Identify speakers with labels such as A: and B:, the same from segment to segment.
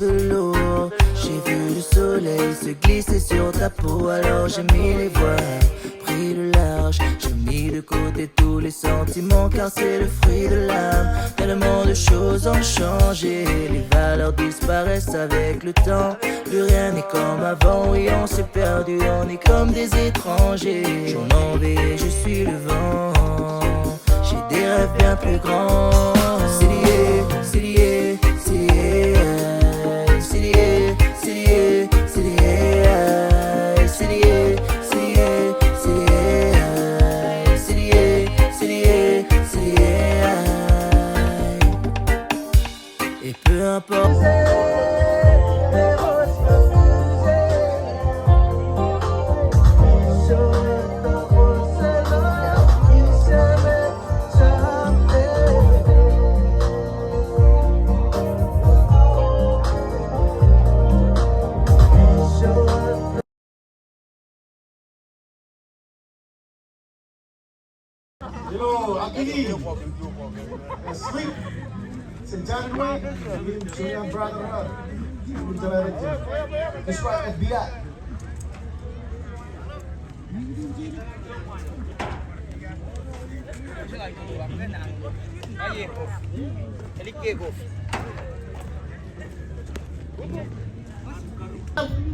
A: de l'eau. J'ai vu le soleil se glisser sur ta peau. Alors j'ai mis les voiles, pris le large. J'ai mis de côté tous les sentiments car c'est le fruit de l'âme. Tellement de choses ont changé, les valeurs disparaissent avec le temps. Plus rien n'est comme avant, oui on s'est perdu, on est comme des étrangers. Je m'en vais, je suis le vent, j'ai des rêves bien plus grands. C'est lié, c'est lié, c'est lié, c'est lié, c'est lié, c'est lié, c'est lié, c'est lié, c'est lié, c'est lié, c'est lié. Et peu importe.
B: Hello, Akini. Sleep. It's in Chainiway. Junior brother. This right FBI.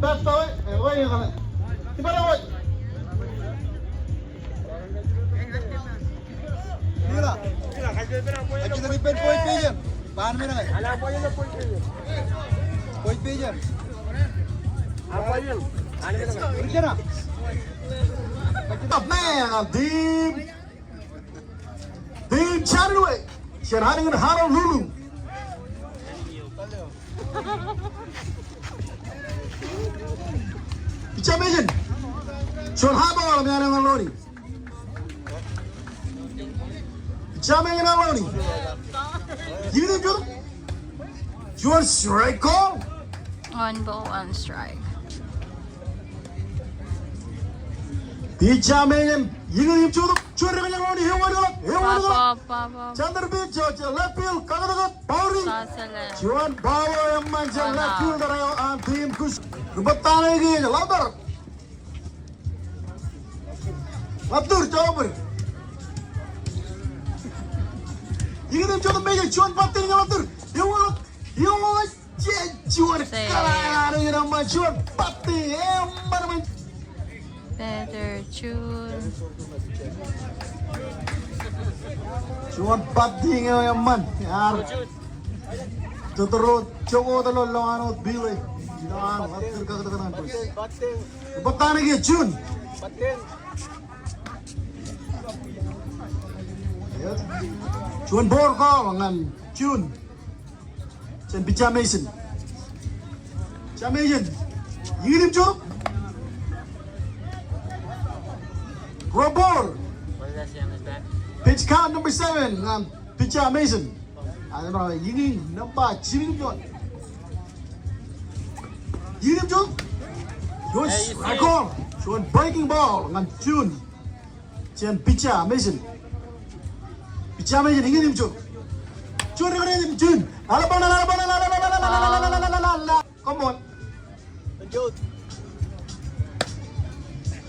B: Back to it. Wait a minute. Kita depend point pigeon. Bahan mo na nga. Alam po yun ang point pigeon. Point pigeon. Apa yun? Ano ka nga? Pigeon na. Man, Team Chainiway. Siya running in Honolulu. Picha pigeon. Siya habang alam yan ang lori. Jamming in Aloni. You the good? You want strike call?
C: 1 ball, 1 strike.
B: The jamming in you to the children in Aloni. Here we go.
C: Papa.
B: Chandra Beach, Georgia, left field, Kaganaga, Powering. Juan Power and Manchester left fielder on team Kush. Rubatana again, louder. Abdur, Jobber. You get to the major, John Patting after. You want, John Carolina, you know, my John Patting,
C: Better tune.
B: John Patting, man. To the road, Choco the Lolano, Billy. You know, I'm not but then again, June. Chuan ball ko ngan June. Chen Picha Mason. Mason. Yirim Chu. Grow ball. Pitch count number 7 ngan Picha Mason. Ano ba yini number 7 Chu. Yirim Chu. Yes, I call. Chuan breaking ball ngan June. Chen Picha Mason. Jamming in him too. June. Come on.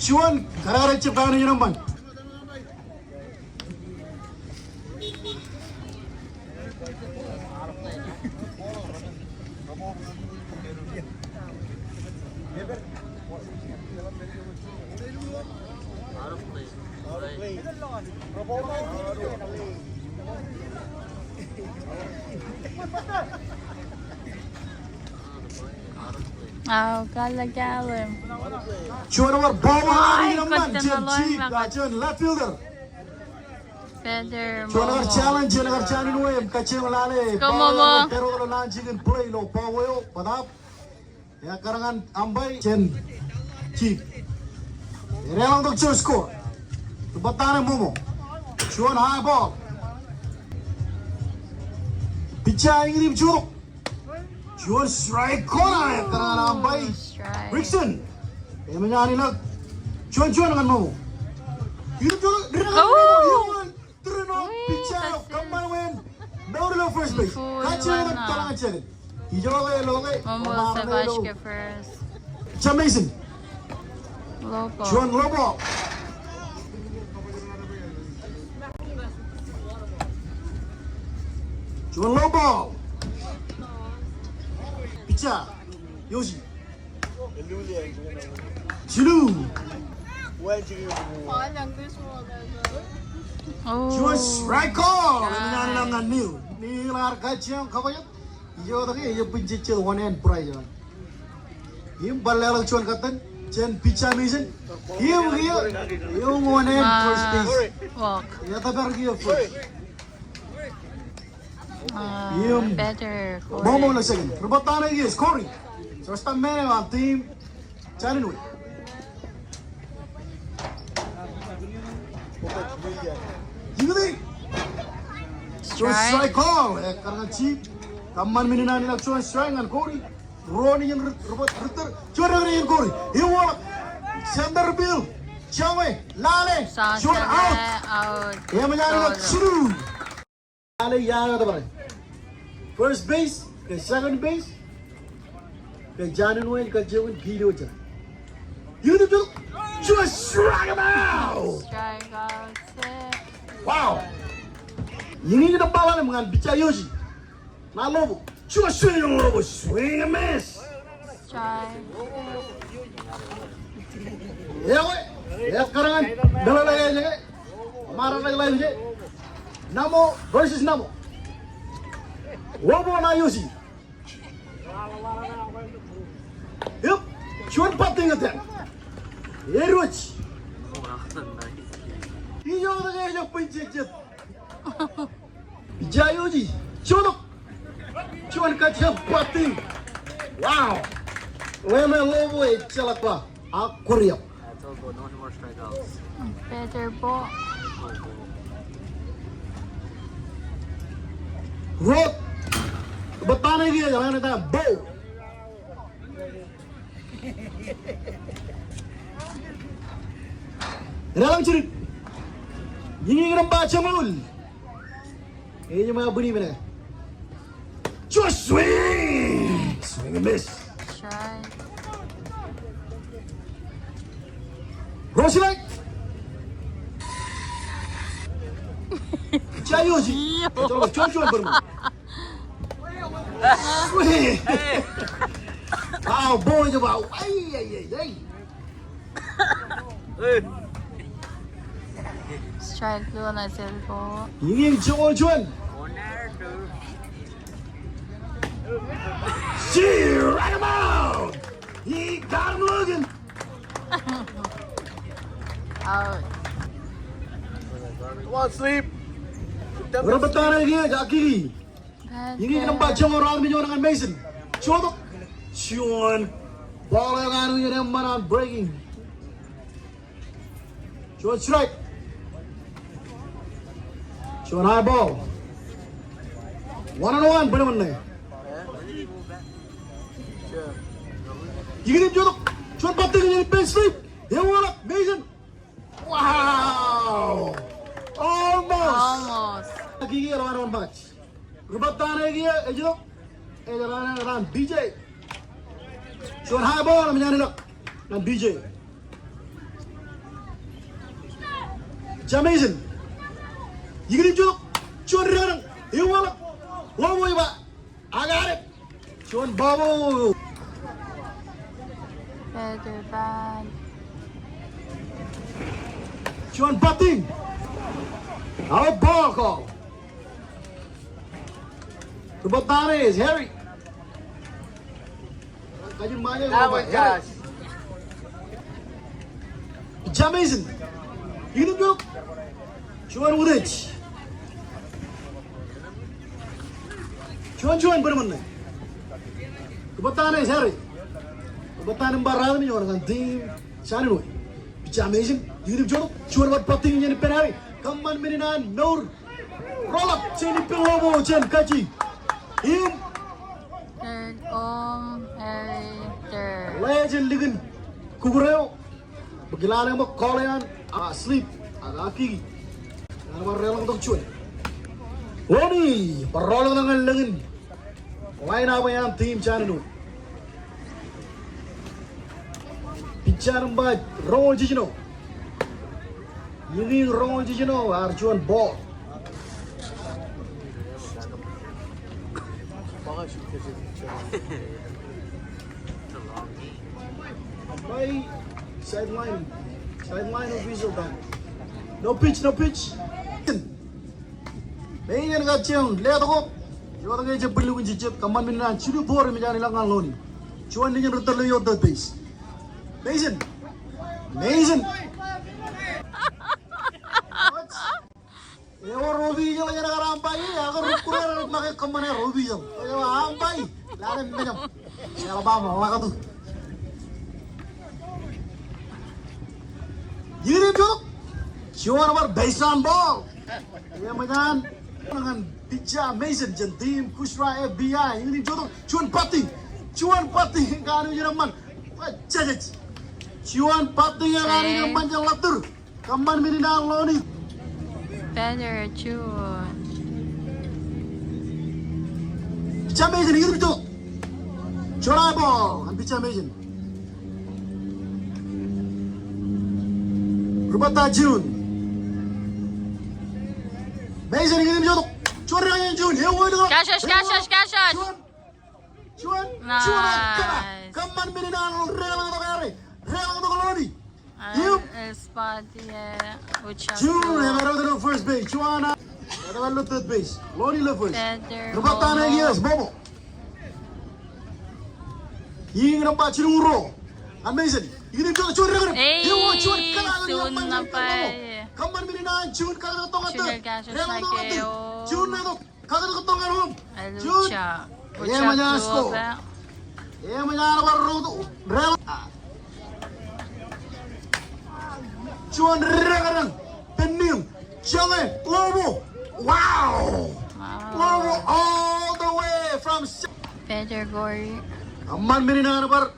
B: Juan, Karara Japan, you know, man.
C: Oh, galagalim.
B: Juan over ball
C: Ay,
B: man.
C: ganda na lang.
B: Juan left fielder.
C: Better
B: Juan
C: Momo.
B: challenge, Juan Chainiway, Kachim Lale.
C: Go Momo.
B: Pero kalau launching and play lo power padap. Ya karangan ambay Chen Chief. Relang untuk choose score. Batana Momo. Juan high ball. Picha ingin curug. Juan strike corner ya karangan ambay. Rickson. Yang menyanyi nak. Juan dengan Momo. Hidup curug. Turun off. Picha kembali win. Now the first base. Kacau nak kalangan Chen.
C: Momo Savashka first.
B: Jamaican.
C: Lobo.
B: Juan Lobo. Juan Lobo. Picha. Yoshi. Chilu. Juan strike call. Nil argacham kawayat. Yo tadi yo pinjicil one hand pura yo. Him balal Juan katan. Chen picha mission. Here, you one hand first base.
C: Walk.
B: Ya tabar yo first.
C: Better.
B: Momo na second. Rebatan lagi scoring. First time man on team Chainiway. Gini. Strike call. Karena chip. Kaman mininan nila strike ngan Corey. Ronnie yang rebut retur. Juara yang Corey. Iwa. Center Bill. Chawe. Lale. Juara out. Yang menjadi Chiru. Lale yang ada berapa? First base, ke second base, ke Chainiway, ke Jewin video aja. You do just strike him out.
C: Strike out.
B: Wow. Ini kita bawa dengan bicara Yoshi. Nah Lobo, cuma swing Lobo, swing and miss.
C: Strike.
B: Ya we, ya sekarang kan dalam lagi aja, marah lagi aja. Namo versus Namo. Lobo na Yoshi. Yup, cuma 4 tinggal ten. Eruch. Ini orang lagi yang pencet. Jayoji, cuma kaca 4 ting. Wow. Leme Lobo celak pa. Aku riap.
C: Better ball.
B: Rot. Betana dia jangan ada bow. Dalam cerit. Ini kena baca mul. Ini cuma bunyi mana? Just swing, swing and miss.
C: Strike.
B: Rosilai. Jayoji. Coba cuan bermain. Swing. Wow, boy coba. Ay.
C: Strike dulu na silpo.
B: Ingin cuan. Right him out. He got him looking.
C: Out.
D: Come on, sleep.
B: Rebatan lagi kaki. Ini kena baca orang minyak dengan Mason. Cuan. Bola yang anu yang mana breaking. Cuan strike. Cuan high ball. 1-on-1 benar-benar. Ini cuan batin yang pen sleep. Yang mana Mason. Wow. Almost. Lagi lawan match. Rebatan lagi aja. Lawan BJ. Cuan high ball menjadi lawan BJ. Jamaican. Ini cuan renang. Yang mana? Lobo iba. Agak. Cuan babu.
C: Better bad.
B: Cuan batin. Out ball call. Rebatan is Harry. Kajian mana?
D: Josh.
B: Jamaican. Ini Cuan Udich. Cuan bermana? Rebatan is Harry. Rebatan embarrassing ni orang tim Chainiway. Jamaican. Ini cuan buat batin yang penari. Kaman meninan Nur. Roll up. Cini Lobo Chen kaji. Him.
C: Third third.
B: Legend ligan kukureo. Bagaimana yang mau kolean sleep agak kiki. Nama relang untuk cuan. Woni, parolang dengan ligan. Line up yan team Chainiway. Pitchan by Ron Gigino. Yinging Ron Gigino Arjuan ball. By sideline official time. No pitch. Main got chang let go. You are going to be looking at command me and chill for me and alone. Chuan in the of the base. Mason. You are Robbie and Rampai. I got to come on a Robbie. You are Rampai. Alabama. You did you? You are our baseline ball. Yamadan. Pitcha Mason team Kosrae FBI ini jodoh cuan pati kan Jerman cecet cuan pati yang Jerman yang latur kaman minina loni
C: Better June.
B: Pitcha Mason ini jodoh cuan ball kan Pitcha Mason Rubata June Mason ini jodoh Cuan Jun,
C: Cash. Nice.
B: Kaman minina relang to loni.
C: Spot yeah.
B: Jun, have first base. Chuana, have third base. Loni left first.
C: Better.
B: Rubata yes, Bobo. Ying nampak Ciruro. Amazing. Ini juga cuan.
C: Soon na pa.
B: Kaman minina Jun kagak tong atur. Jun na to kagak tong arum. Jun. Ya manyasko. Ya manyara baru tu. Rel. Jun regarang. Penim. Jangan lobo. Wow. Lobo all the way from.
C: Better Gory.
B: Kaman minina bar.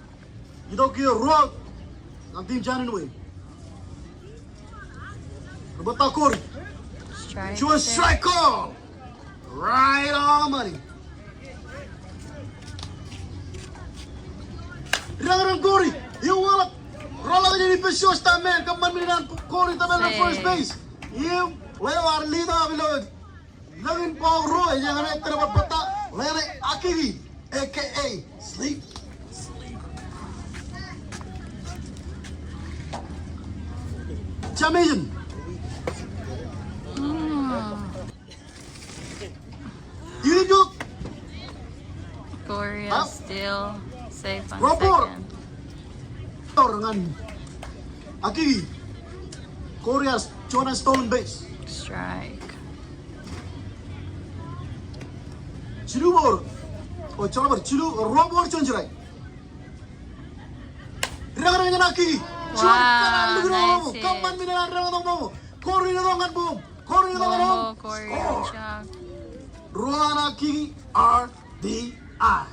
B: Itu kira ruang. Ang team Chainiway. Batakor. Strike call. Right on the money. Rang Gori. You want roll out the picture sta man. Come on, man. Gori tamen na first base. You lewar lida below. Lagin Paul Roy jangan ay terdapat peta. Lere Akiri aka Sleep. Jamaican. You do.
C: Korea still safe on
B: Rapport.
C: second.
B: Dengan Akiri. Korea's Jonah stolen base.
C: Strike.
B: Chilu ball. Oh, Chilu Robot Chonjirai. Ragarang Akiri.
C: Wow, nice hit.
B: Kaman minang mo. Korea dongan boom. Korea dongan
C: Momo,
B: boom.
C: Korea, Chuck.
B: Ruana Kiki RDI.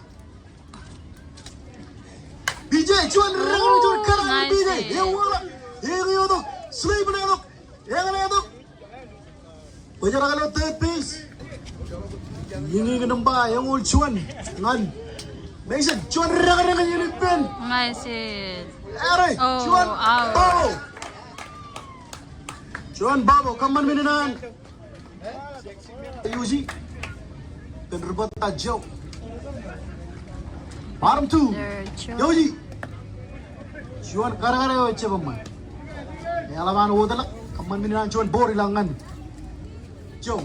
B: BJ, cuan cuan kanan
C: nice
B: BJ.
C: hit.
B: Yang wala, yang itu, sleep itu, yang itu. Bajar kalau third base. Yang nampak yang ul cuan ngan. Mason cuan rakan yang pen.
C: Nice hit.
B: Aray,
C: Oh,
B: cuan
C: out.
B: babo. Cuan babo, kaman mininan. Yuji. Terdapat jauh. Bottom two.
C: They're Chuck.
B: Yoji. Cuan gara-gara yo cepama. Ya lawan udahlah. Kaman mininan cuan bori langan. Jauh.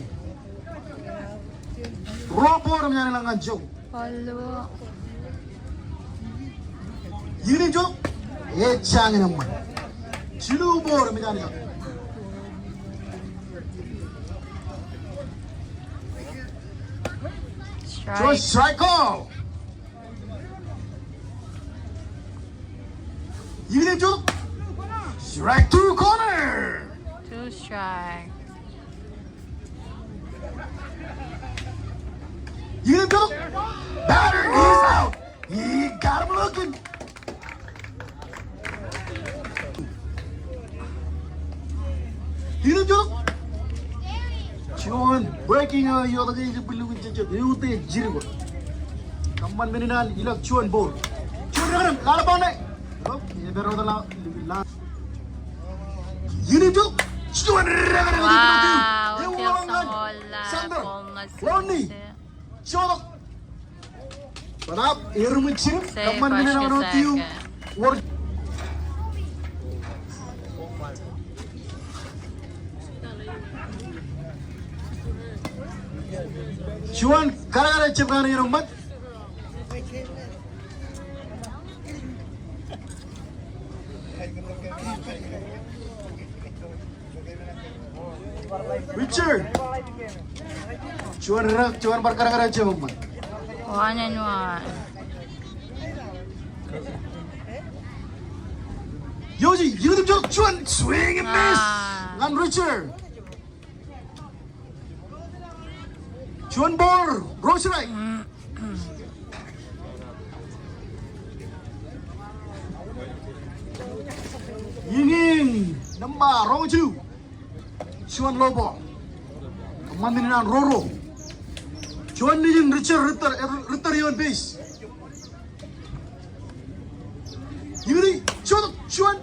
B: Robor menjadi langan jauh.
C: Follow.
B: Ini jauh. Jangan nama. Cilu bor menjadi jauh.
C: Strike.
B: Strike call. Ini jauh. Strike two corner.
C: 2 strike.
B: Ini jauh. Batter is out. He got him looking. Ini jauh. Cuman breaking yo lagi je perlu jejak. Itu jiru. Kaman mininan ilag chuan ball. Chuan rin lalaban na. Ye bero la. Yun ito. Chuan rin.
C: Wow, until sa wala.
B: Ronnie. Chuan. Padap irumichin.
C: Say
B: Kaman mininan
C: question
B: tiu. War. Chuan kara chipkan yung mat. Richard. Chuan kara chipkan mat.
C: 1-1.
B: Yoji, you the joke. Chuan swing and miss. And Richard. Chuan ball, Kosrae. Yinging, number wrong 2. Chuan low ball. Mandinan Roro. Chuan Ning Richard Ritter on base. Yuri, Chuan,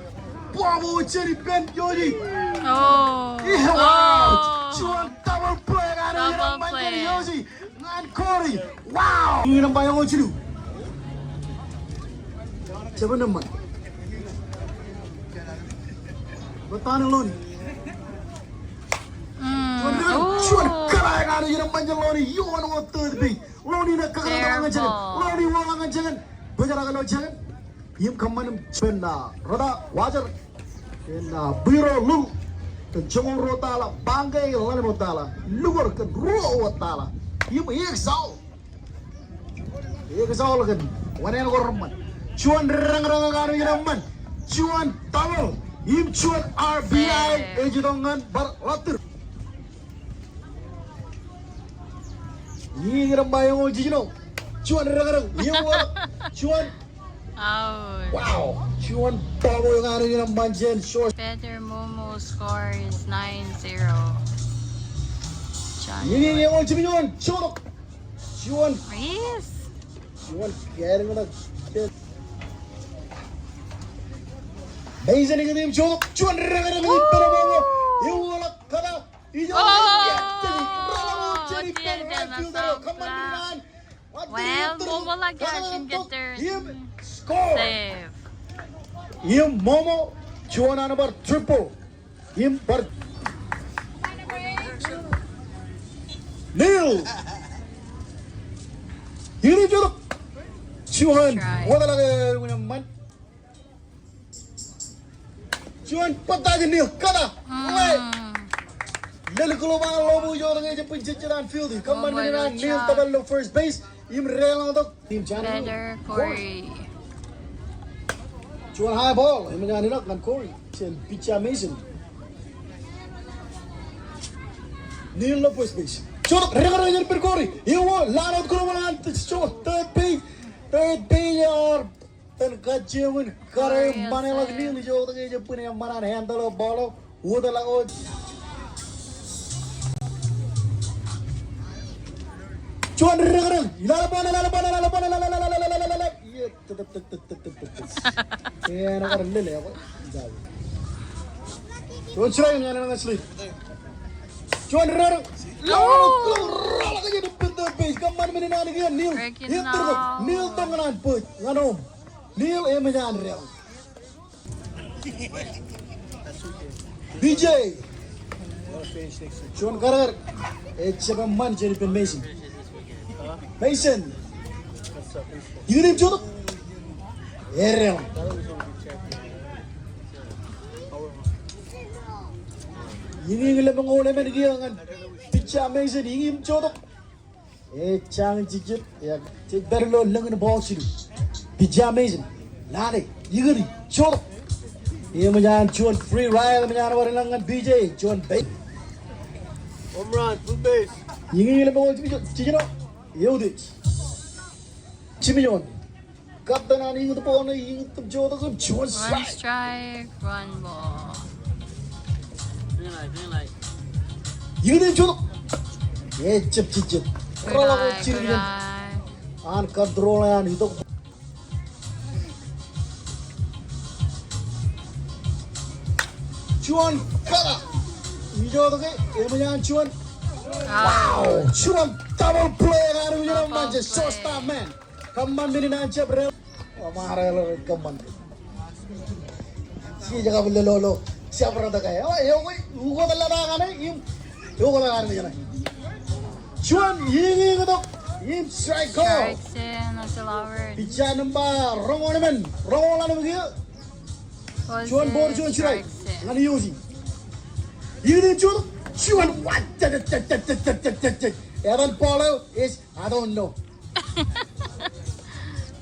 B: Bravo, Cherry Pen, Yoji.
C: Oh.
B: Wow! Chuan double play.
C: Double play.
B: Yoji and Corey. Wow! Ini nampak yang lucu. Siapa nama? Bertahan Loni. Chuan kalah yang ada yang panjang Loni. You want what third be? Loni nak kalah jangan. Loni walangan jangan. Berjalan kalau jangan. Yim kaman Chuan na. Roda wajar. Na biro lul. Jong rotala, bangay lalimotala, lugar kan rotala. Yum exal kan. Wanen gorman. Chuan rang gano yinaman. Chuan talo. Yum chuan RBI ejidongan bar latir. Yingiram bayong ojino. Chuan rang. Chuan.
C: Out.
B: Wow. Chuan talo yung ano yinaman jen short.
C: Better Momo score is 9-0.
B: Ini yang macam ni Chuan.
C: Yes.
B: Chuan kaya nak. Baisa ni kita Chuan. Chuan rega pero Momo. Yung wala kada. Ijo.
C: Well, Momo lagashin getter.
B: Score.
C: Save.
B: Yung Momo. Chuan number triple. Yung bar. Neil. Ini jorok. Chuan. Wala lagi punya man. Chuan patah je Neil. Kada. Lalu kalau mana lobo jorok aja pencecaran field. Kamu mana Neil tabel lo first base. Im rela untuk tim Chainiway.
C: Better Corey.
B: Chuan high ball. Im jangan nak kan Corey. Chen pitcha Mason. Neil lo first base. Chuan rega jadi per Corey. Iwo larat kalau mana chuan third page or ten kaciuman kare mana lagi Neil jorok aja punya mana handle ball. Udah lagu. Chuan rega. Lalaban. Iya, tetap. Ya, nak rendah ya, Pak. Chuan cerai ni anak asli. Chuan rega. Lalu kerja di pintu base. Kaman mana nak lagi Neil. Neil tangan put. Ngano. Neil jangan rega. DJ. Chuan karar. Siapa man jadi pen Mason. Mason. Ini jorok. Error. Ini lebih ngoleh lagi kan. Pitcha Mason ini jorok. Chang jijit ya. Cik berlo lengan ball sini. Pitcha Mason. Lari. Ini jorok. Ia menjadi Chuan free ride menjadi orang lengan BJ. Chuan base.
D: Home run, full base.
B: Ini lebih ngoleh jijit. Yodit. Chimion. Kapten ini itu pun ini itu jodoh kan Chuan
C: One strike, one ball.
D: Green light.
B: Ini jodoh. Cip. Kalau
C: Good
B: ciri
C: eye.
B: An kadrolan itu. Cuan kara. Hijau tu ke? Yang cuan. Wow, cuan double play kan punya manja showstar man. Kaman bini nanti berel. Marah lo kaman. Si jaga boleh lolo. Siapa orang tak kaya? Oh, yo, gua tak lada kan ni. Yo, gua lada ni kan. Cuan ini tu. Im strike call.
C: Strikes in as allowed.
B: Pitcha number wrong man. Wrong lah ni dia. Cuan bor cuan strike. Ngani yosi. Ini cuan what? Evan Paulo is I don't know.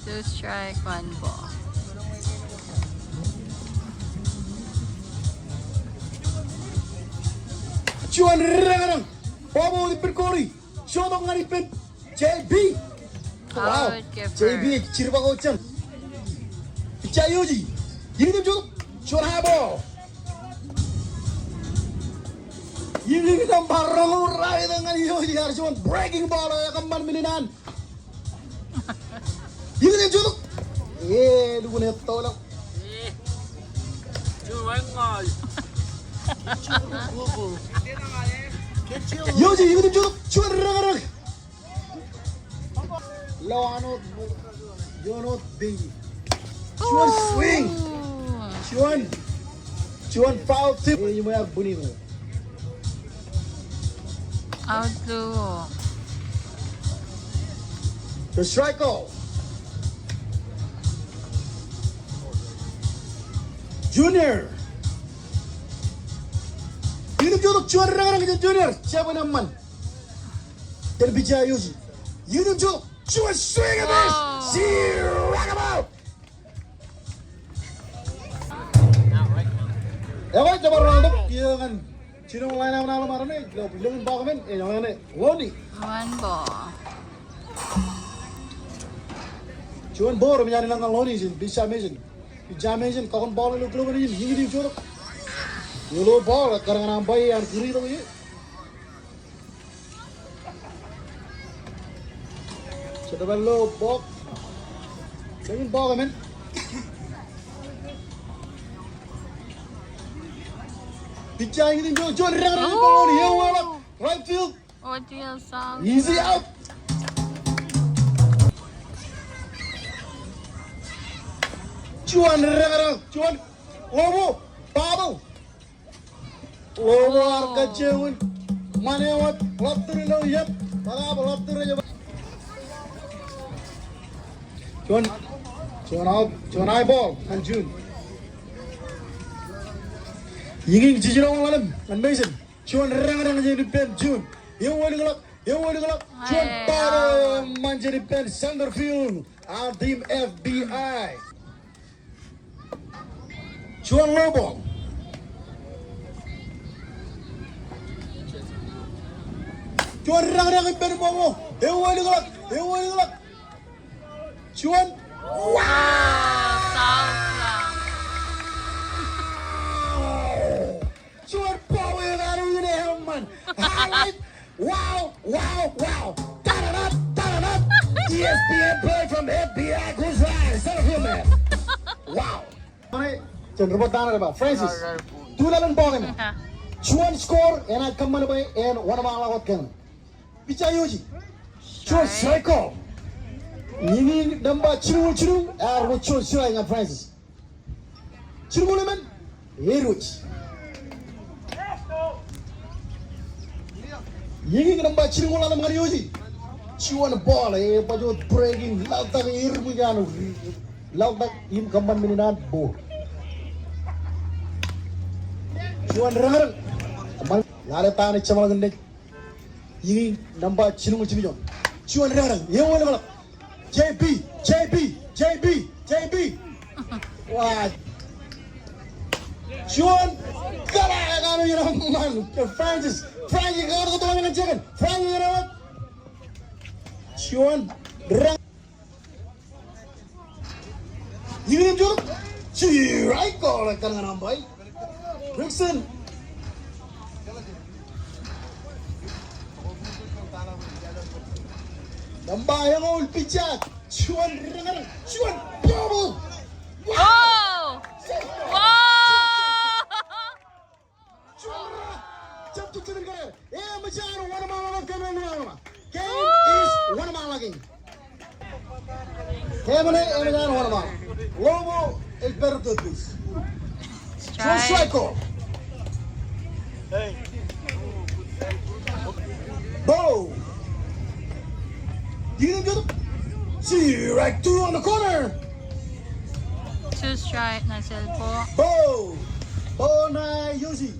C: 2 strike, 1 ball.
B: Cuan rengang. Bobo di perkori. Shodong ngani pen. JB. Wow. JB cirba kocang. Pitcha yosi. Ini cuan high ball. Ini kita barang rai dengan yosi harus cuman breaking ball ya kaman mininan. Ini dia cuman. Lu ni tolong. Yosi ini dia cuman rengang. Lawanot, Jonot baby. Cuan swing. Cuan foul tip. Ini banyak bunyi tu.
C: Out 2.
B: The strike call. Junior. Ini jodoh cuan rengang Junior. Siapa nama? Dan bicara Yosi. Ini jodoh cuan swing habis. Si roundabout. Ewan coba roundabout. Dia kan. Cina mulai nama marah ni. Belum bahagian. Yang mana? Loni.
C: 1 ball.
B: Cuman bor mencari langkah Loni sih. Bisa mesin. Jamaican kau kan ball lu keluar ni. Ini dia jodoh. Yellow ball. Kerana nampai yang kiri tu ye. Sudah bello ball. Jangan ball men. Pitcha ini jual rengang ball ni. Right field.
C: OTL song.
B: Easy out. Cuan rengang. Cuan. Lobo. Babu. Lobo harga cewek. Mana awak? Laptur lo yep. Pada apa laptur aja. Cuan out. Cuan high ball. Anjun. Ingin jijik orang malam. Mason. Cuan rengang jadi pen Jun. Yang wali gelap. Cuan pada menjadi pen center field. Tim FBI. Cuan low ball. Cuan rengang pen bomo. Yang wali gelap. Cuan. Cuan power yang ada ini man. Highlight. Wow. Da-da-da. ESPN play from FBI Kosrae. Center field man. Wow. Jangan rebut tanah apa? Francis. Tulan ball ni. Cuan score and I come on by and one of our lawat kan. Pitcha Yosi. Cuan strike call. Ini number ciru. Cuan strike dengan Francis. Ciru boleh man? Eruch. Ini number ciru lah nama Yosi. Cuan ball paju breaking lautan irmu janu. Lautan im kampan mininan bo. Cuan rengang. Lada tanah cuma gende. Ini nampak cium. Cuan rengang. Yang mana malam? JB. Wah. Cuan kalah kan yang man. Francis kau tu tolong dengan jangan. Francis rawat. Cuan rengang. Ini jom. Cirai kau lah kan nampai. Rickson. Nambayang ol pichat. Chuan rangan. Chuan double.
C: Oh! Wow!
B: Jump to the guy. Yeah, Machado, one of my game is one of my lugging. Kevin, one of my. Lobo is better than this. Strike.
D: Hey.
B: Bow. You didn't get it? See, right two on the corner.
C: 2 strike na po.
B: Bow. Bow na Yuji.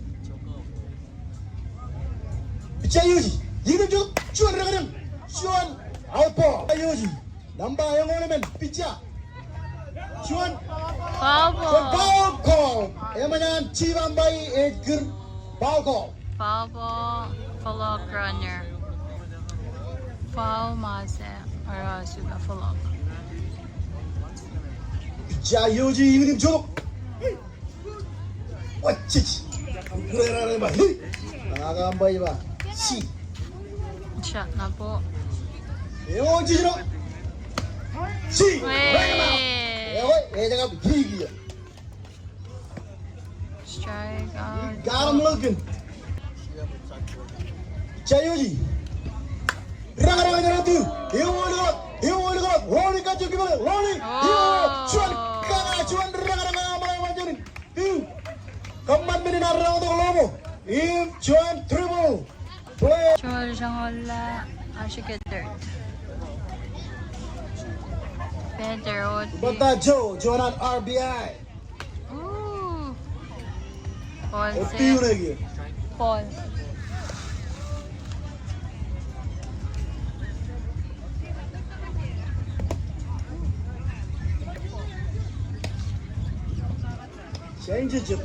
B: Picha Yuji. You didn't get it? Chuan Ragadan. Chuan. Out ball. Yuji. Number young ornament. Picha. Chuan.
C: Foul ball.
B: Foul call. Emanan Chivambay Edgar. Foul call.
C: Foul ball. Follow runner. Foul mase. Or suga follow.
B: 자, 요지 이그림 줘. 왔지. 그래라 봐. 나가 한 번 봐. 시.
C: Shot na po.
B: 요지 줘. 시.
C: Wait.
B: 애자가 비기야.
C: Strike out.
B: Got him looking. 자, 요지. 라가라가 두. 이거 로니까지 기분 로니. 이거 chuan raga majunin. Kaman mini narang to lobo. Im chuan triple. Play.
C: Chol jangola. Ashike third. Pedro.
B: Bata Joe, Jonan RBI.
C: Ooh. Paul
B: Otti yun lagi.
C: Paul.
B: Change it.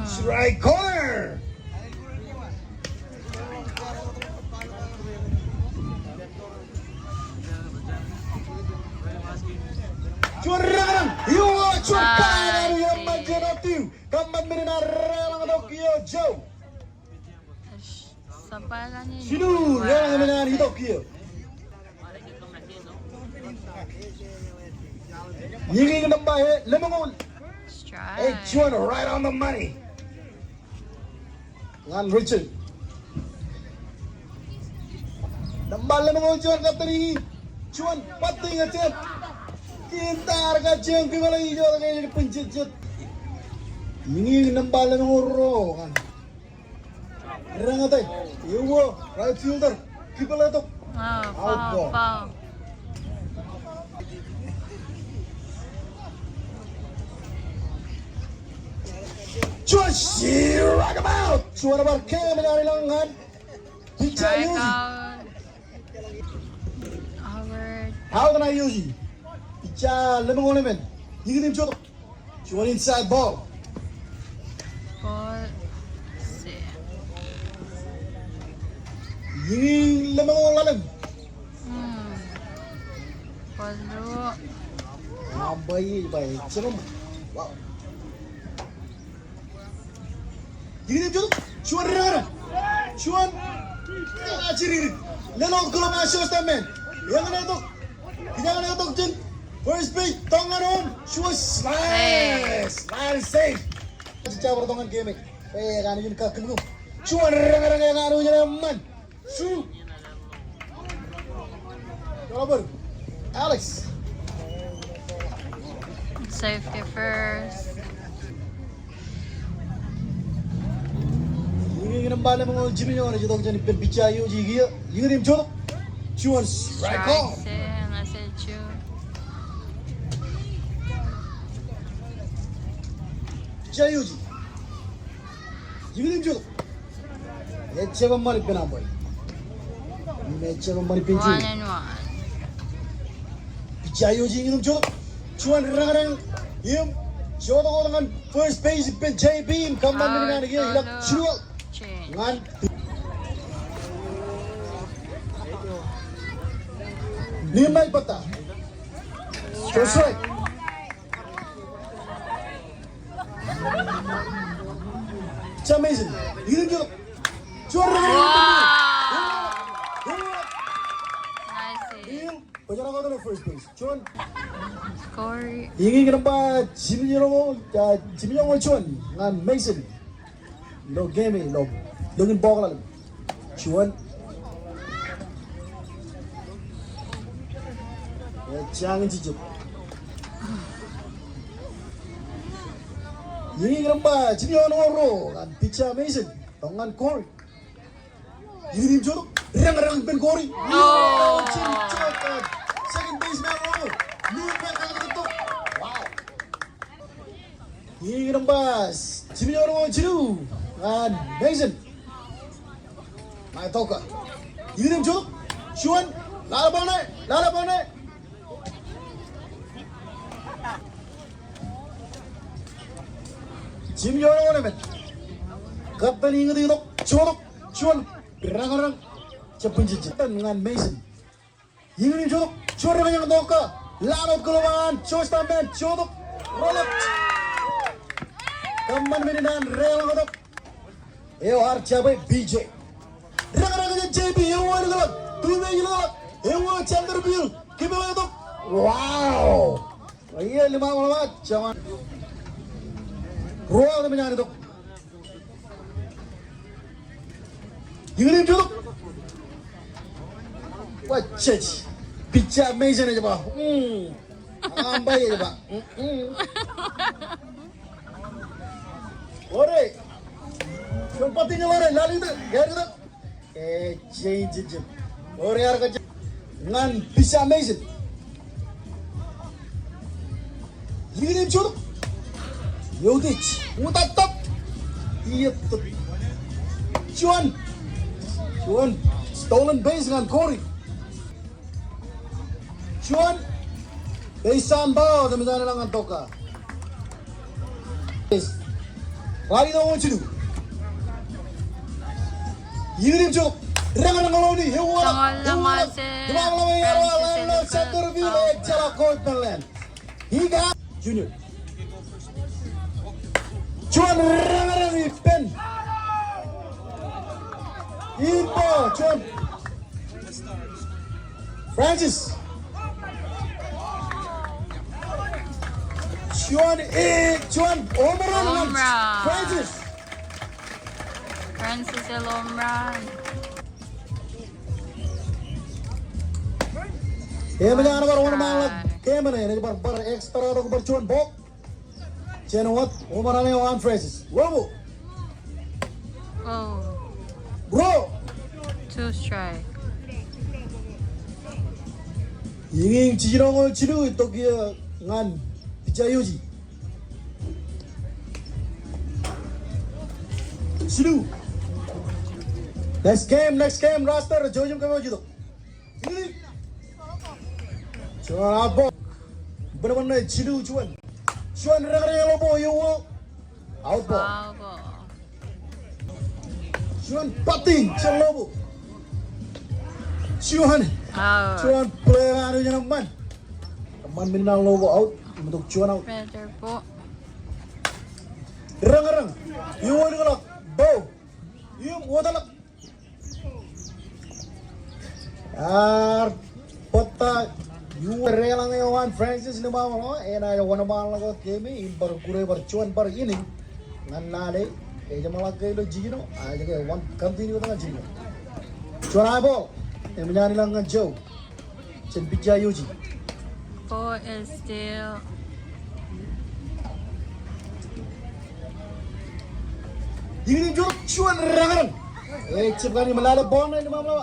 B: Strike corner. Chuan ragan. Yo chuan kanan yang majenotiu. Kaman minarang Tokyo Joe.
C: Sapala ni.
B: Sinu yang minan Tokyo. Yinging number lemon. Hey,
C: Strike.
B: Chuan right on the money. Ngan Richard. Number lemon Chuan kateri. Chuan pating aja. Kintar kacang kembali hijau kayak pencet. Yinging number lemon ro kan. Rangatai. Yo, right fielder. Kibala to.
C: Foul. Foul.
B: Chuan si rock him out. Chuan about came and ilangan.
C: Strike
B: Picha
C: out. Howard.
B: How can I use you? Picha lemon. You can enjoy. Chuan inside ball.
C: Paul. Si.
B: Yinging lemon lalim.
C: Pedro.
B: Bay. Serum. Wow. You can enjoy. Chuan rara. Chuan. Achiri. Lelong kalau masuk stamen. Yang mana tu? Yang mana tu jen? First pitch, tangan on. Chuan slice. Slide safe. Cica bertongan game. Eh, kan ini kak kemu. Chuan rara yang anu je man. Shoot. Cover. Alex.
C: Safety first.
B: Ini nambah lemong Jimmy orang jadi jadi berbicara juga. Ini nim jodok. Chuan strike call.
C: Strike si. Nasa Chu.
B: Bicara Yuji. Ini nim jodok. Ecce bambari penampai. Ini ecce bambari pencu.
C: 1-1.
B: Bicara Yuji ini nim jodok. Chuan rang. Im jodok dengan first base pen JB. Kamban ini nana dia hilang. Chuan.
C: Change.
B: Ngan. Nimai pata. Kosrae. It's amazing. You didn't get Chuan
C: Nice hit.
B: Neil, penyerangan adalah first base. Chuan,
C: Corey.
B: ingin kenapa Jimmy Chuan dengan Mason. Lo game lo dengan ball lalu. Chuan. Ya jangan jujur. Ingin kenapa Jimmy dengan pitcher Mason dengan Corey. Ingin jorok, rang pen Corey.
C: No.
B: Second baseman roll. Move back kalau ketuk. Wow. Ini nembas. Jimmy orang jiru. Dan Mason. Mai toka. Ini nembus. Chuan. Lala bone. Jimmy orang mana? Kapten ingat itu. Chuan. Rang. Cepat dengan Mason. Ini nembus. Chuan yang toka. Lalat keluar, Josh Tamban, Jodok, roll up. Kaman meninan rela kodok. Har cabai BJ. Rang JB, ewa gelap, tume gelap, ewa Chandler Bill, kibela kodok. Wow. Iya 5 lawan, jangan. Roll tu menjadi kodok. Ini Jodok. Wah, cek. Pitcher Mason aja pak, ambai aja pak. Ore, yang pentingnya lari itu, gaya itu. Change. Ore harus kerja dengan Pitcher Mason. Ini Jodok, Yodich, mutat top, iya tuh. Chuan, stolen base dengan Corey. Chuan, Beisan ball demi jalan dengan toka. Lari dong cidu. Ini cok, rengan ngeloni, hewan. Dimana satu review jalan court pelan. Hingga Junior. Chuan rengan pen. Info Chuan. Francis. Chuan, home run.
C: Francis el home run.
B: Menjana bar home run. Kemana ini bar extra atau bar Chuan bok. Chainiway home run yang Francis. Wow.
C: Oh.
B: Bro.
C: 2 strike.
B: Ingin cijirango cidu itu kia ngan Jayoji. Sidu. Next game, roster. Jojum kami wajib tu. Ini. Chuan apa? Benar-benar Sidu Chuan. Chuan rengar lobo yo. Out ball. Chuan pating lobo. Chuan play anu jangan man. Man minang lobo out. Untuk Chuan out.
C: Better po.
B: Rang. Yung wala galak. Bow. Yung wadalak. Pata. Yung relang ngayon Francis na mga mga. Na yung wanaman lang ko kemi. Imbar kure bar Chuan bar ini. Ngan nade. Jamalagay lo Gino. Kaya one continue na Gino. Chuan ay ball. Emiliano lang nga Joe. Chen Pidja Yuji.
C: Po is still.
B: Ini jorok Chuan rangan. Cip kali melalap ball na ini mama.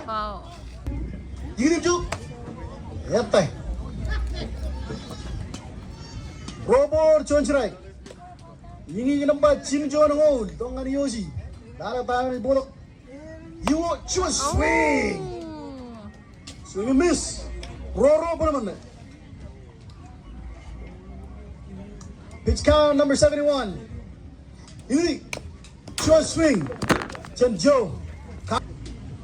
C: Foul.
B: Ini jorok. Yatai. Robot Chuan strike. Ini nampak Jim John Hall. Tongan Yoshi. Lara tangan di bolok. You Chuan swing. Swing and miss. Roro apa namanya? Pitch count number 71. Ini Chuan swing. Chen Joe.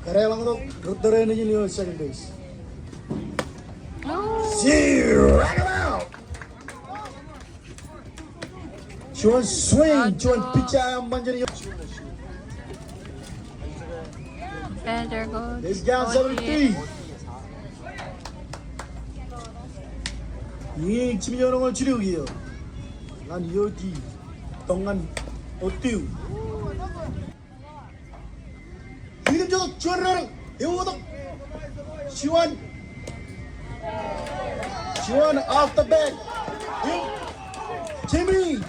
B: Karelang tu rutera ni jadi second base. Run him out. Chuan swing. Chuan pitch yang menjadi.
C: Better go.
B: This down 73. 이 치미저롱을 치료기요. 난 여기 동안 어때요? 이름 저도 주원이라는 배우도 시원 off the back. Jimmy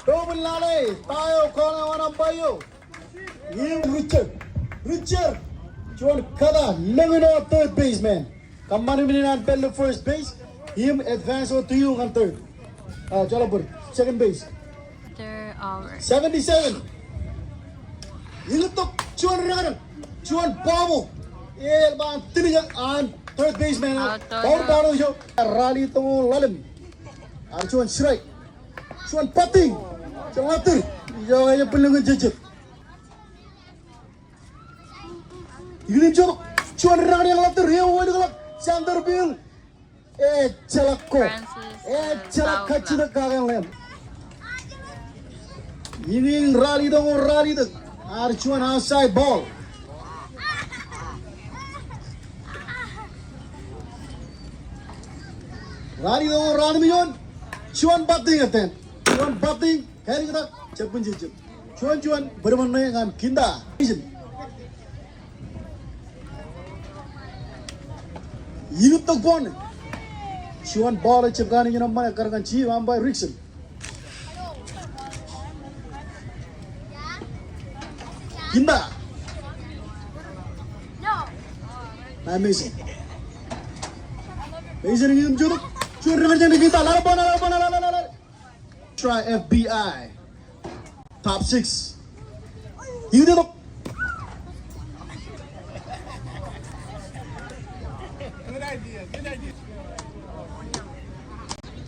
B: Robin Lale tayo kona wana bayo. Richard Juan Kada Lemino third baseman. Kamani mininan pello first base. Him advance to you on third. Jalapur second base.
C: After hours.
B: 77. Ilutok Juan Pamo. Bang tiniyak on third baseman. Baru yo rally to lalim. Juan strike. Juan putting. Jangatur. Yo aja pelungan jejak. Ilim Juan rally yang latur. Yo waduh Chandar Bill. Chalako. Chalak kacina kagang lem. Ini rally dong. Archuan outside ball. Rally million. Chuan batting aten. Chuan batting. Kaya kita cepun jejak. Chuan bermain dengan kinda. Ini tak pon. Chuan ball cepkan ini namanya karena cium ambai Rickson. Kinda. Amazing. Mason ini juruk. Chuan rekerja kita. Lala. Try FBI. Top 6. Ini tu.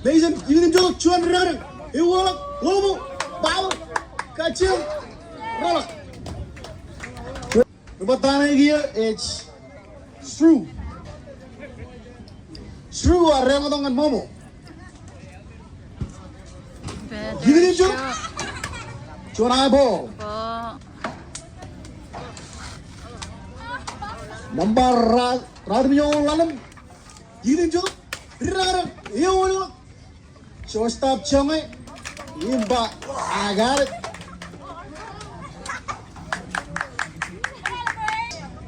B: Mason, ini juruk. Chuan rekerja. Iwalak. Lobo. Bau. Kacil. Rolak. Pertanyaan dia, it's Shrew areng dengan Momo. Gini
C: Better
B: Jun, Chuan eyeball. Number Radmio lalam. Gini Jun, Rarang, Yo, shortstop Chongai, Imba, I got it.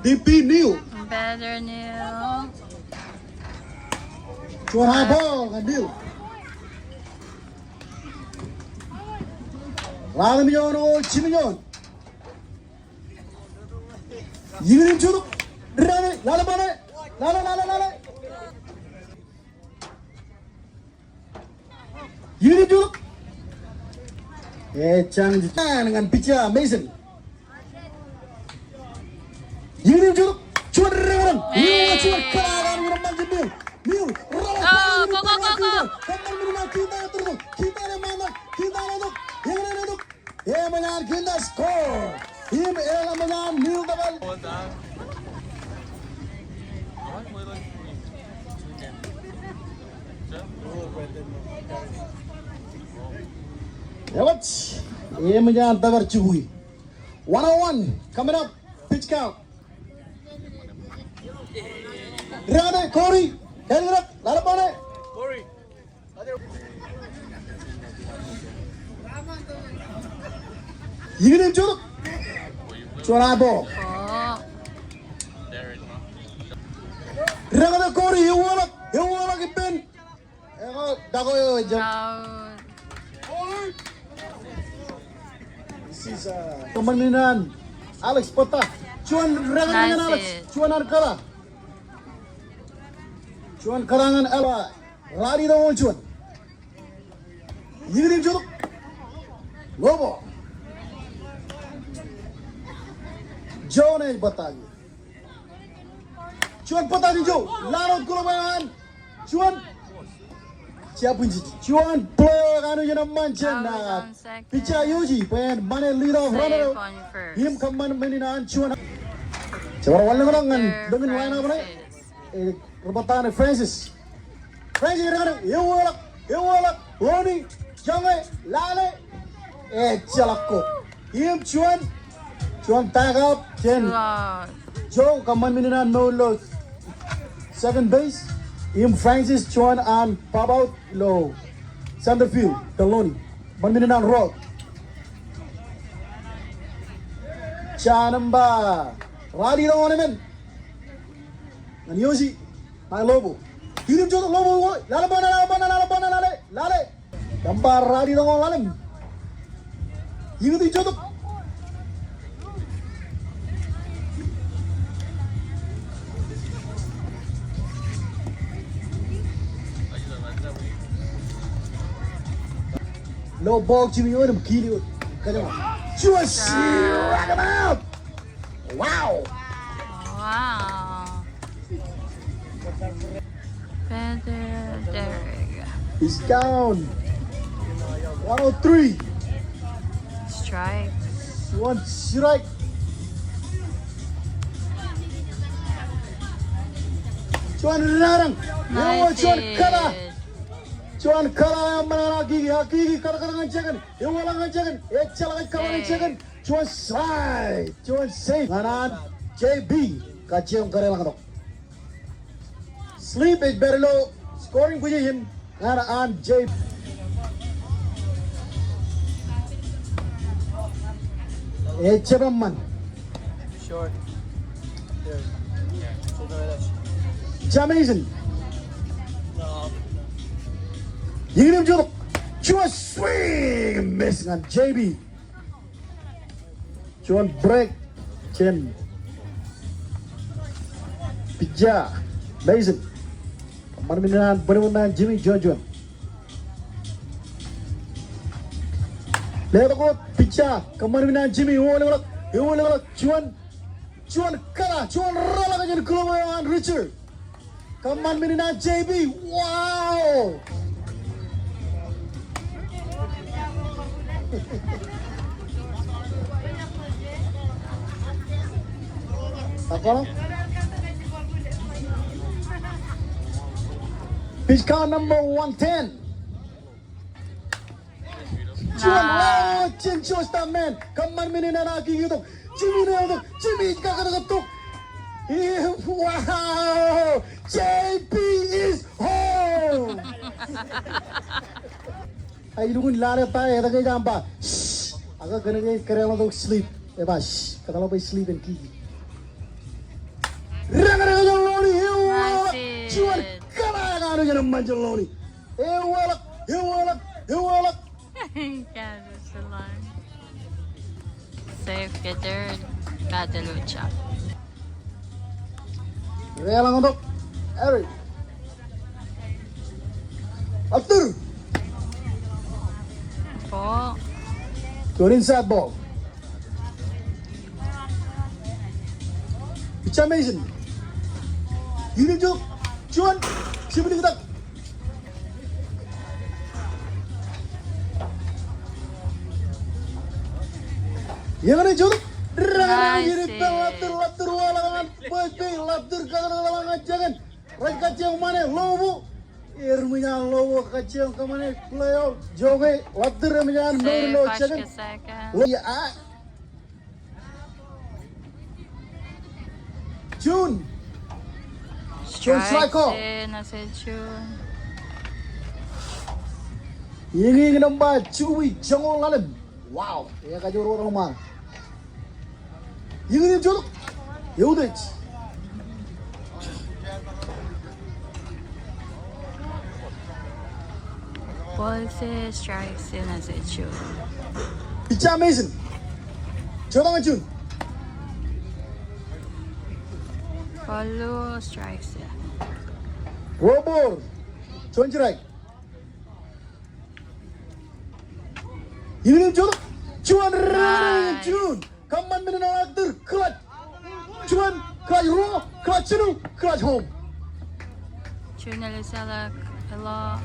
B: DP Neil.
C: Better Neil.
B: Chuan high ball and Neil. Radamyon or Chimion. Yinim Churu. Lalabane. Lala. Yinim Churu. Chang dengan pitcher Mason. Yinim Churu. Chuan Reverend. Chuan Karan dengan Manjin Neil. Neil.
C: Go.
B: Kita menang kita skor. Him menang Neil double. Lewat. Menang double cubui. 101 coming up. Pitch count. Rade Corey. Helgerak. Lalapane.
D: Corey.
B: Yinim Churuk. Chuan eyeball. Rade Corey. Iwalak ipin. Dago jam.
C: Out.
B: This is pemaninan Alex Pota. Chuan Reverend Alex. Chuan Arkara. Chuan karangan Ella. Radi dong Chuan. Yinim Churuk. Lobo. Joe ne batagi. Chuan patagi Joe. Larot kulabayan. Chuan. Siapun sih. Chuan player kanu jana manchen na. Picha Yoji pen mana lead off runner. Him kaman meninan Chuan. Coba walnya kan dengan line apa nih? Rebatan Francis. Francis kadang Iwalak. Roni. Jangan lale. Jalako. Him Chuan tag up. Ken. Joe, kaman minina no loss. Second base, Im Francis Chuan and pop out low. Center field, Deloni. Man minina road. Chanamba. Rally the ornament. And Yoshi, my Lobo. Hidup Joe Lobo. Lale. Gambar rally the ornament. Hidup Joe. Low ball, Jimmy Odom, kill you. Just rack him out. Wow.
C: Wow. Derek.
B: He's down. 103.
C: Strike.
B: One strike. Chuan larang. Chuan kala. Chuan kala mana gigi kara chicken. You want chicken? Chala kara chicken. Chuan side. Chuan safe. Anan JB kacang kare lang. Sleep is very low. Scoring position. Anan JB. Echabaman.
D: Short. There.
B: Jamaican.
D: No.
B: Yinim Joe. Chuan swing. Missing on JB. Chuan break. Chin. Pija. Mason. Marminan. Barimunan. Jimmy John. Let go. Pija. Kamarminan. Jimmy. Chuan kala. Chuan rala kajan Kuloman Richard. Kamarminan JB. Wow. Apa? Pitch count number 110. Chuan chin that man. Come on, minina na gitu. Jimmy kagak. Wow. JP is home. Ay lugun lare pa ada kay jamba. Agak kena kerana tu sleep. Bas. Kalau boleh sleep and kiki. Rangarang Chuan kala jangan manjaloni. Walak.
C: Yeah, that's the line. Safe getter, Catalucha.
B: Relang untuk Eric. After.
C: Ball.
B: Good inside ball. Picha Mason. Ini Joe. Chuan. Siapa ni kita? Yang ada Joe. Latur walangan. Latur kagak jangan. Right kacang mana? Lobo. Irminya lobo kacang kemana? Playoff. Joge. Latur irminya no jangan. Ya. June.
C: Strike in, I said June.
B: Ini nombor Cui Jongol Lalim. Wow, ya kajur orang rumah. Ini jodoh. Yaudah.
C: Ball says strikes in, I said June.
B: Picha Mason. Jodoh June.
C: Follow strikes, yeah.
B: Robor. Strike. Ini jodoh. Chuan June. Kaman minna aktor clutch. Chuan clutch raw, clutch chinu, clutch home.
C: June Elisala, hello,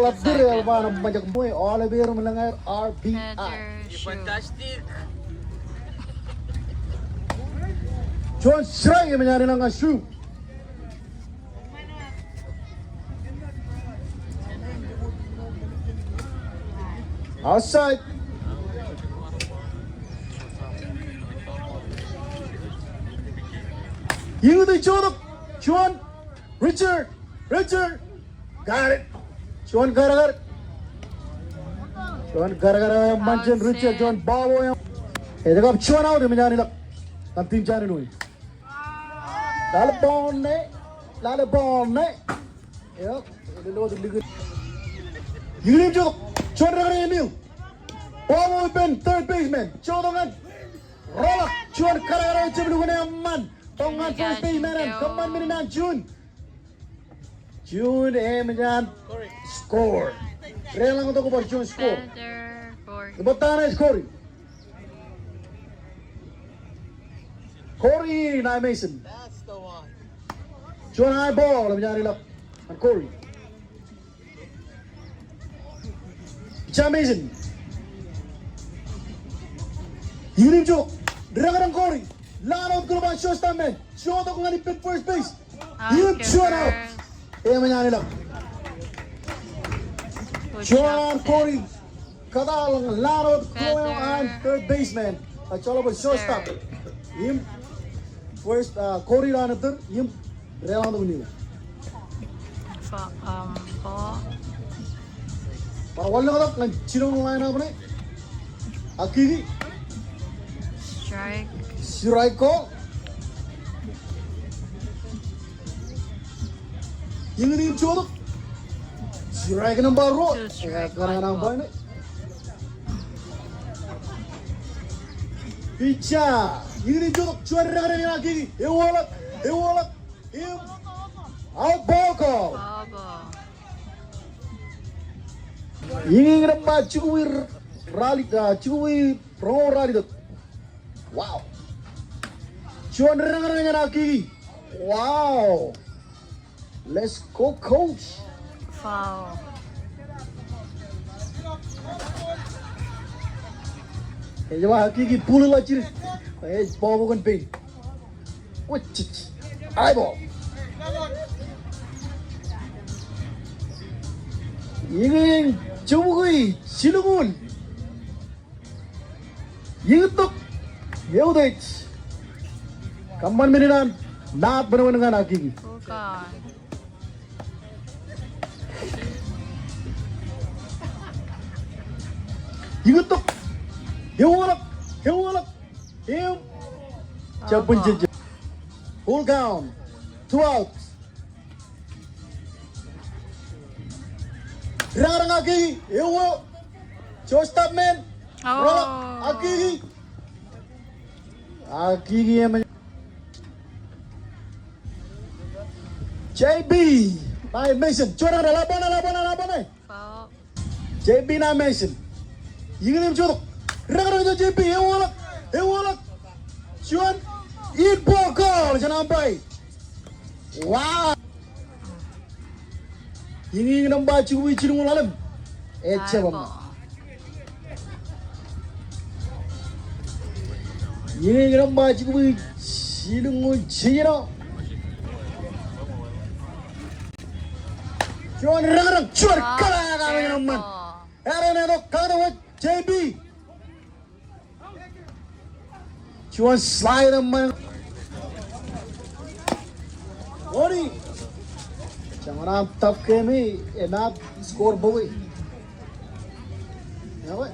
B: Latur elbana banyak boy all over melengar RBI.
D: Fantastic.
B: Chuan strike menyari langkah shoe. Outside. Yung the Chodok. Chuan. Richard. Got it. Chuan Garagar. Chuan Garagar mentioned Richard. Chuan Babo. Hey, they got Chuan out. Manila. I'm team Chainiway. Lalabon. Yeah. You need to Chuan Emil. Babo open third baseman. Chodongan. Roll up. Chuan Garagar. Chiblugan man. Tongan first baseman and come on Mininan June. June Emajan score. Relang untuk ko June score. The Botana is scoring. Corey na Mason.
D: That's the one.
B: June high ball Emajan lap and Corey. Cha Mason. Yuni Jo. Dragan Corey. Lano ko ba shortstop man. Short ko ngani pit first base. You shot out. Manyan lang. John Corey Kadal Lano ko ang third baseman. At chalo ba shortstop. Him first Corey Lano tur him relando nila. Para wala ka ng sinong line up na. Akigi. Strike call. Yung ni Chodok. Strike ng baro. Karang ng boy na. Picha. Yung ni Chodok. Chuan na ka na Akigi. Iwalak. Out ball call. Yung ni ba Chikuwi rally. Chikuwi pro rally. Wow. Chuan na ka Akigi. Wow. Let's go, coach.
C: Foul.
B: Hey, jawab Hakiki pull la chiri. Hey, ball bukan pin. What? Eyeball. Ini cubugui, silugul. Yutuk, yaudet. Kaman meninan, naat benar-benar dengan Hakiki.
C: Bukan.
B: Yutuk, yawalak. Capun jeje. Full count, 2 outs. Rarang Hakiki, yawa. Shortstop man. Roll up, Hakiki yang JB, naik Mason, curang dah lapan.
C: Foul.
B: JB naik Mason, ingin curang, rang JB, ewalak, cuan, eat ball call, jangan sampai, wow, ingin nampak cuy cirung lalam,
C: Eyeball.
B: ingin nampak cuy cirung cirung. Cuan rang, cuan kalah kami naman. Aaron itu kada wa JB. Cuan slide naman. Ori. Jangan tough kami, enak score bawa. Ya what?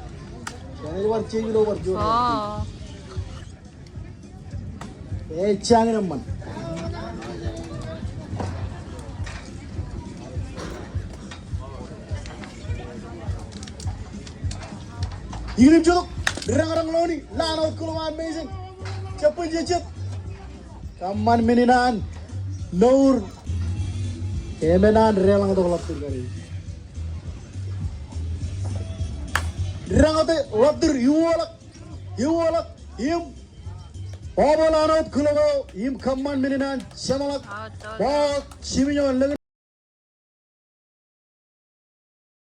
B: Jangan luar change over jo.
C: Foul.
B: Jangan naman. Ingin Chodok, rang loni, lano kuluman amazing. Capun jecet. Kaman meninan, Nur. Emenan relang to laptur kari. Rang ate laptur yuwalak, him. Babo lano kulugo, him kaman meninan, semalak. Ball, siminyo